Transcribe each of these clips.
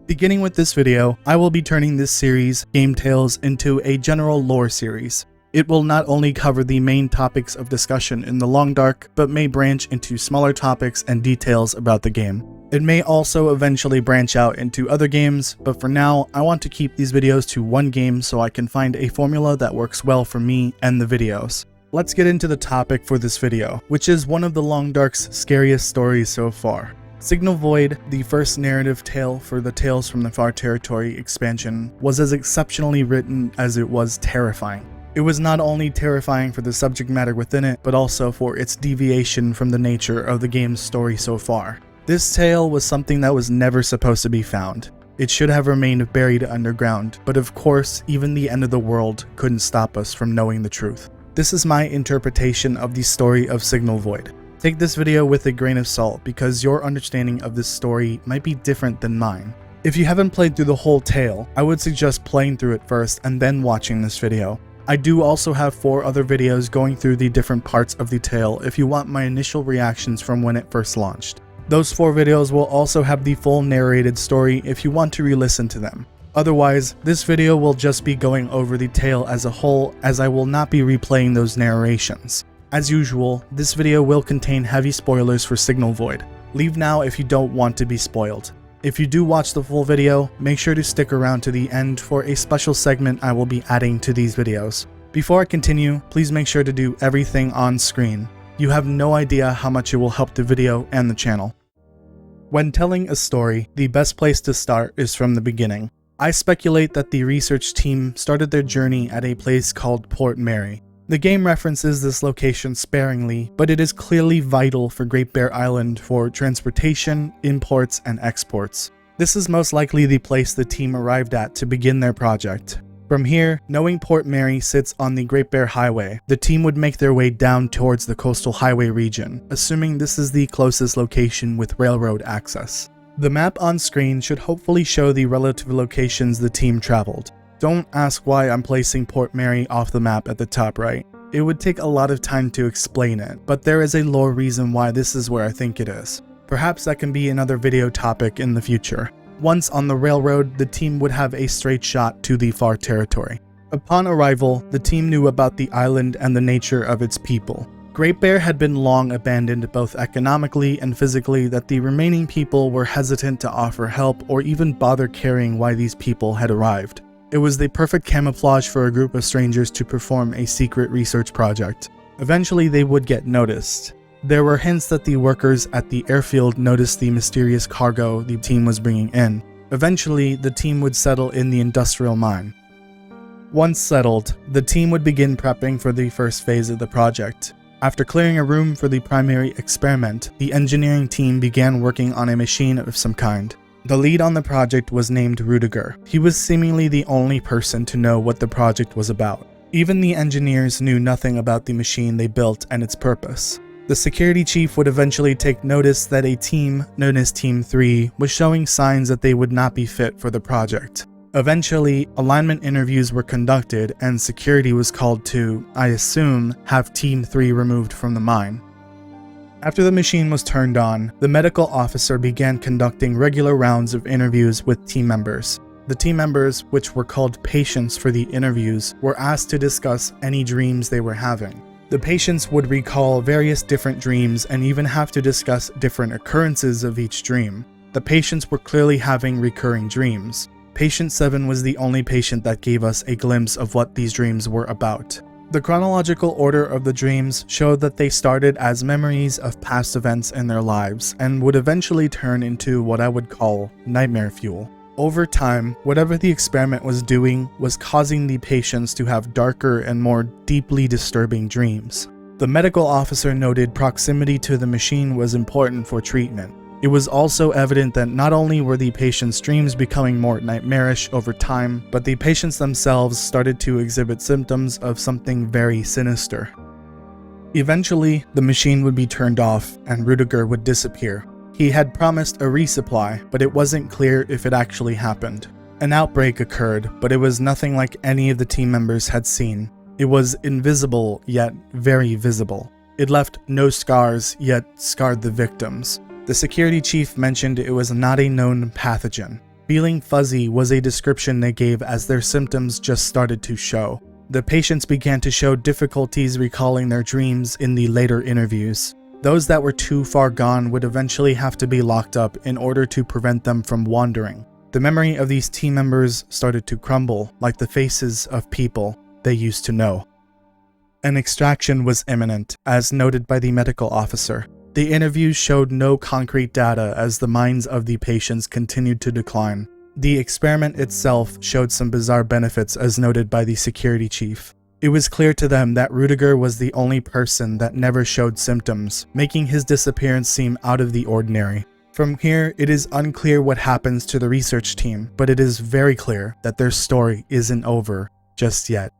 Beginning with this video, I will be turning this series, Game Tales, into a general lore series. It will not only cover the main topics of discussion in the Long Dark, but may branch into smaller topics and details about the game. It may also eventually branch out into other games, but for now, I want to keep these videos to one game so I can find a formula that works well for me and the videos. Let's get into the topic for this video, which is one of the Long Dark's scariest stories so far. Signal Void, the first narrative tale for the Tales from the Far Territory expansion, was as exceptionally written as it was terrifying. It was not only terrifying for the subject matter within it, but also for its deviation from the nature of the game's story so far. This tale was something that was never supposed to be found. It should have remained buried underground, but of course, even the end of the world couldn't stop us from knowing the truth. This is my interpretation of the story of Signal Void. Take this video with a grain of salt because your understanding of this story might be different than mine. If you haven't played through the whole tale, I would suggest playing through it first and then watching this video. I do also have 4 other videos going through the different parts of the tale if you want my initial reactions from when it first launched. Those 4 videos will also have the full narrated story if you want to re-listen to them. Otherwise, this video will just be going over the tale as a whole, as I will not be replaying those narrations. As usual, this video will contain heavy spoilers for Signal Void. Leave now if you don't want to be spoiled. If you do watch the full video, make sure to stick around to the end for a special segment I will be adding to these videos. Before I continue, please make sure to do everything on screen. You have no idea how much it will help the video and the channel. When telling a story, the best place to start is from the beginning. I speculate that the research team started their journey at a place called Port Mary. The game references this location sparingly, but it is clearly vital for Great Bear Island for transportation, imports, and exports. This is most likely the place the team arrived at to begin their project. From here, knowing Port Mary sits on the Great Bear Highway, the team would make their way down towards the coastal highway region, assuming this is the closest location with railroad access. The map on screen should hopefully show the relative locations the team traveled. Don't ask why I'm placing Port Mary off the map at the top right. It would take a lot of time to explain it, but there is a lore reason why this is where I think it is. Perhaps that can be another video topic in the future. Once on the railroad, the team would have a straight shot to the Far Territory. Upon arrival, the team knew about the island and the nature of its people. Great Bear had been long abandoned both economically and physically that the remaining people were hesitant to offer help or even bother caring why these people had arrived. It was the perfect camouflage for a group of strangers to perform a secret research project. Eventually they would get noticed. There were hints that the workers at the airfield noticed the mysterious cargo the team was bringing in. Eventually, the team would settle in the industrial mine. Once settled, the team would begin prepping for the first phase of the project. After clearing a room for the primary experiment, the engineering team began working on a machine of some kind. The lead on the project was named Rudiger. He was seemingly the only person to know what the project was about. Even the engineers knew nothing about the machine they built and its purpose. The security chief would eventually take notice that a team, known as Team 3, was showing signs that they would not be fit for the project. Eventually, alignment interviews were conducted and security was called to, I assume, have Team 3 removed from the mine. After the machine was turned on, the medical officer began conducting regular rounds of interviews with team members. The team members, which were called patients for the interviews, were asked to discuss any dreams they were having. The patients would recall various different dreams and even have to discuss different occurrences of each dream. The patients were clearly having recurring dreams. Patient 7 was the only patient that gave us a glimpse of what these dreams were about. The chronological order of the dreams showed that they started as memories of past events in their lives and would eventually turn into what I would call nightmare fuel. Over time, whatever the experiment was doing was causing the patients to have darker and more deeply disturbing dreams. The medical officer noted proximity to the machine was important for treatment. It was also evident that not only were the patients' dreams becoming more nightmarish over time, but the patients themselves started to exhibit symptoms of something very sinister. Eventually, the machine would be turned off and Rudiger would disappear. He had promised a resupply, but it wasn't clear if it actually happened. An outbreak occurred, but it was nothing like any of the team members had seen. It was invisible, yet very visible. It left no scars, yet scarred the victims. The security chief mentioned it was not a known pathogen. Feeling fuzzy was a description they gave as their symptoms just started to show. The patients began to show difficulties recalling their dreams in the later interviews. Those that were too far gone would eventually have to be locked up in order to prevent them from wandering. The memory of these team members started to crumble like the faces of people they used to know. An extraction was imminent, as noted by the medical officer. The interviews showed no concrete data as the minds of the patients continued to decline. The experiment itself showed some bizarre benefits as noted by the security chief. It was clear to them that Rudiger was the only person that never showed symptoms, making his disappearance seem out of the ordinary. From here, it is unclear what happens to the research team, but it is very clear that their story isn't over just yet.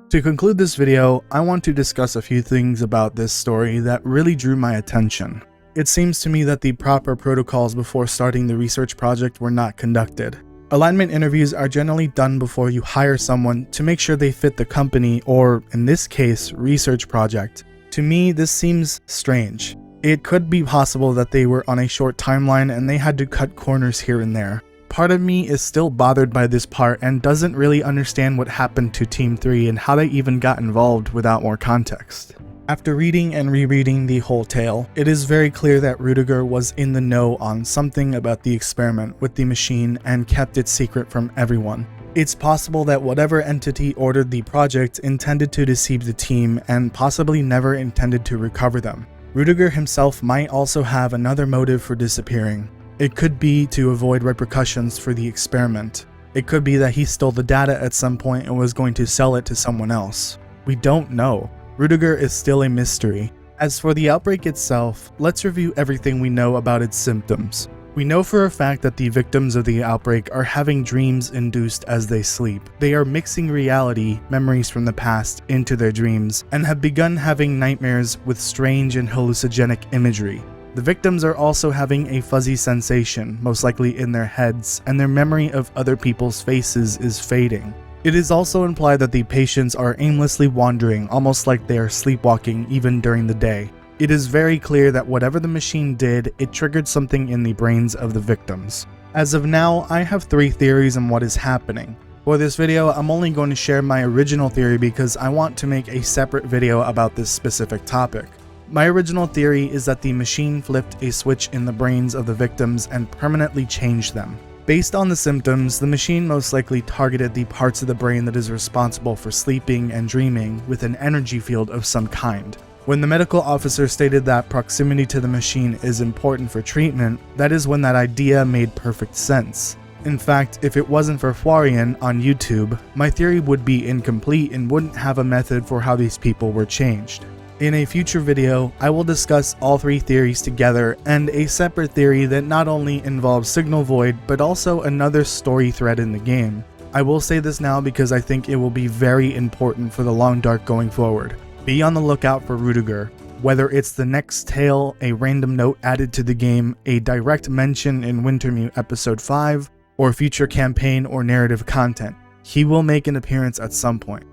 To conclude this video, I want to discuss a few things about this story that really drew my attention. It seems to me that the proper protocols before starting the research project were not conducted. Alignment interviews are generally done before you hire someone to make sure they fit the company or, in this case, research project. To me, this seems strange. It could be possible that they were on a short timeline and they had to cut corners here and there. Part of me is still bothered by this part and doesn't really understand what happened to Team 3 and how they even got involved without more context. After reading and rereading the whole tale, it is very clear that Rudiger was in the know on something about the experiment with the machine and kept it secret from everyone. It's possible that whatever entity ordered the project intended to deceive the team and possibly never intended to recover them. Rudiger himself might also have another motive for disappearing. It could be to avoid repercussions for the experiment. It could be that he stole the data at some point and was going to sell it to someone else. We don't know. Rudiger is still a mystery. As for the outbreak itself, let's review everything we know about its symptoms. We know for a fact that the victims of the outbreak are having dreams induced as they sleep. They are mixing reality, memories from the past, into their dreams, and have begun having nightmares with strange and hallucinogenic imagery. The victims are also having a fuzzy sensation, most likely in their heads, and their memory of other people's faces is fading. It is also implied that the patients are aimlessly wandering, almost like they are sleepwalking even during the day. It is very clear that whatever the machine did, it triggered something in the brains of the victims. As of now, I have 3 theories on what is happening. For this video, I'm only going to share my original theory because I want to make a separate video about this specific topic. My original theory is that the machine flipped a switch in the brains of the victims and permanently changed them. Based on the symptoms, the machine most likely targeted the parts of the brain that is responsible for sleeping and dreaming with an energy field of some kind. When the medical officer stated that proximity to the machine is important for treatment, that is when that idea made perfect sense. In fact, if it wasn't for Florian on YouTube, my theory would be incomplete and wouldn't have a method for how these people were changed. In a future video, I will discuss all 3 theories together and a separate theory that not only involves Signal Void, but also another story thread in the game. I will say this now because I think it will be very important for the Long Dark going forward. Be on the lookout for Rudiger. Whether it's the next tale, a random note added to the game, a direct mention in Wintermute Episode 5, or future campaign or narrative content, he will make an appearance at some point.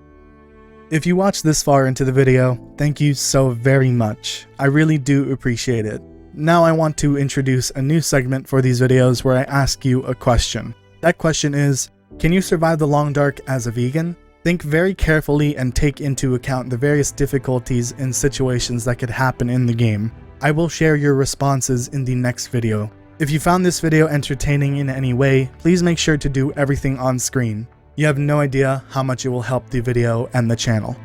If you watched this far into the video, thank you so very much. I really do appreciate it. Now I want to introduce a new segment for these videos where I ask you a question. That question is, can you survive the Long Dark as a vegan? Think very carefully and take into account the various difficulties and situations that could happen in the game. I will share your responses in the next video. If you found this video entertaining in any way, please make sure to do everything on screen. You have no idea how much it will help the video and the channel.